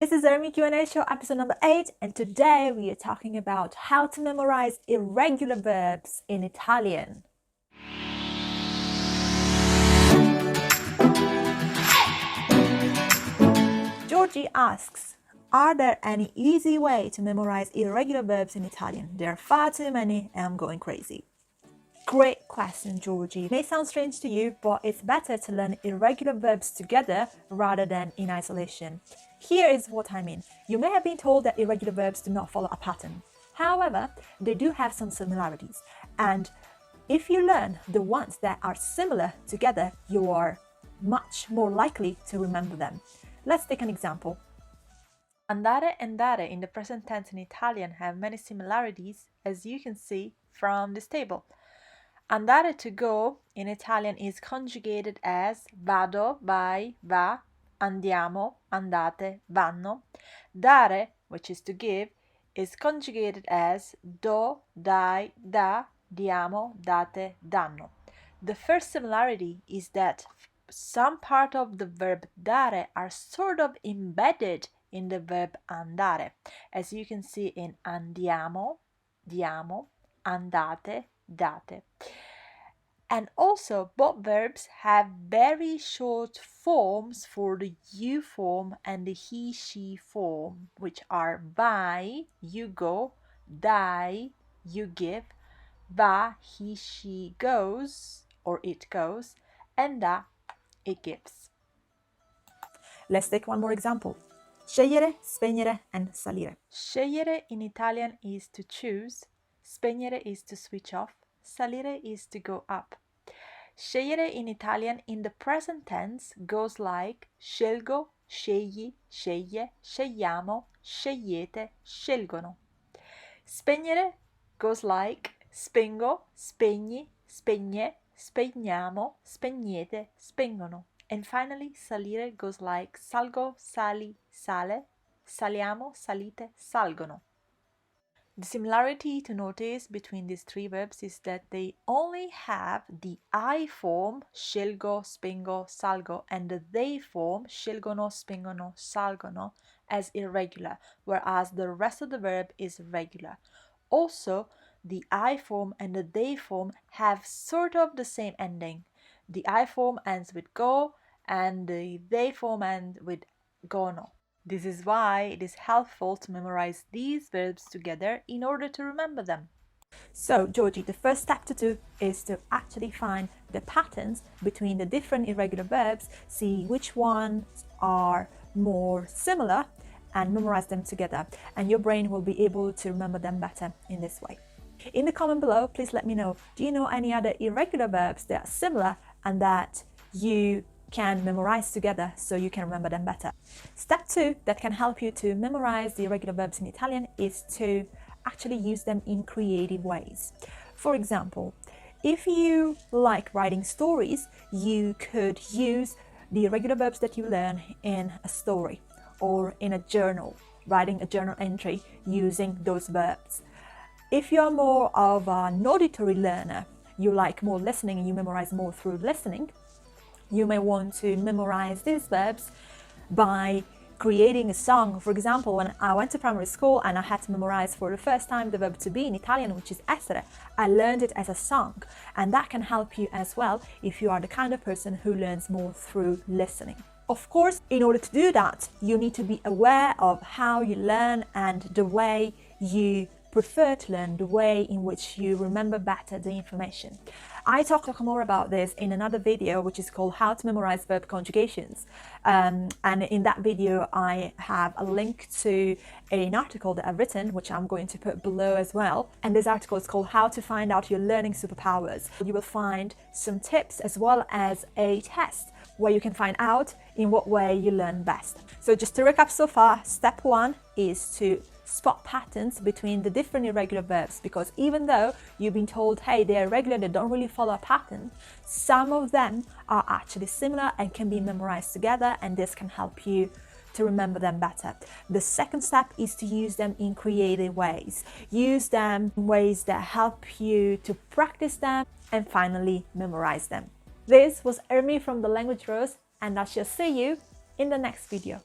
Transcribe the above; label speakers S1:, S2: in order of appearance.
S1: This is Ermy Q&A show episode number 8, and today we are talking about how to memorize irregular verbs in Italian. Georgie asks, are there any easy way to memorize irregular verbs in Italian? There are far too many and I'm going crazy. Great question, Georgie. It may sound strange to you, but it's better to learn irregular verbs together rather than in isolation. Here is what I mean. You may have been told that irregular verbs do not follow a pattern. However, they do have some similarities. And if you learn the ones that are similar together, you are much more likely to remember them. Let's take an example. Andare and dare in the present tense in Italian have many similarities, as you can see from this table. Andare, to go, in Italian is conjugated as vado, vai, va, andiamo, andate, vanno. Dare, which is to give, is conjugated as do, dai, da, diamo, date, danno. The first similarity is that some part of the verb dare are sort of embedded in the verb andare, as you can see in andiamo, diamo, andate, date. And also, both verbs have very short forms for the you form and the he, she form, which are vai, you go, dai, you give, va, he, she goes, or it goes, and da, it gives. Let's take one more example. Scegliere, spegnere, and salire. Scegliere in Italian is to choose, spegnere is to switch off, salire is to go up. Scegliere in Italian in the present tense goes like scelgo, scegli, sceglie, scegliamo, scegliete, scelgono. Spegnere goes like spengo, spegni, spegne, spegniamo, spegnete, spengono. And finally, salire goes like salgo, sali, sale, saliamo, salite, salgono. The similarity to notice between these three verbs is that they only have the I form, scelgo, spengo, salgo, and the they form, scelgono, spengono, salgono, as irregular, whereas the rest of the verb is regular. Also, the I form and the they form have sort of the same ending. The I form ends with go, and the they form ends with gono. This is why it is helpful to memorize these verbs together in order to remember them. So, Georgie, the first step to do is to actually find the patterns between the different irregular verbs, see which ones are more similar, and memorize them together. And your brain will be able to remember them better in this way. In the comment below, please let me know, do you know any other irregular verbs that are similar and that you can memorize together so you can remember them better? Step 2 that can help you to memorize the irregular verbs in Italian is to actually use them in creative ways. For example, if you like writing stories, you could use the irregular verbs that you learn in a story or in a journal, writing a journal entry using those verbs. If you're more of an auditory learner, you like more listening and you memorize more through listening, you may want to memorize these verbs by creating a song. For example, when I went to primary school and I had to memorize for the first time the verb to be in Italian, which is essere, I learned it as a song. And that can help you as well if you are the kind of person who learns more through listening. Of course, in order to do that, you need to be aware of how you learn and the way you prefer to learn, the way in which you remember better the information. I talk more about this in another video, which is called How to Memorize Verb Conjugations. And in that video, I have a link to an article that I've written, which I'm going to put below as well. And this article is called How to Find Out Your Learning Superpowers. You will find some tips as well as a test where you can find out in what way you learn best. So just to recap so far, step 1 is to spot patterns between the different irregular verbs, because even though you've been told, hey, they're irregular, they don't really follow a pattern, some of them are actually similar and can be memorized together, and this can help you to remember them better. The second step is to use them in creative ways. Use them in ways that help you to practice them and finally memorize them. This was Ermy from The Language Rose, and I shall see you in the next video.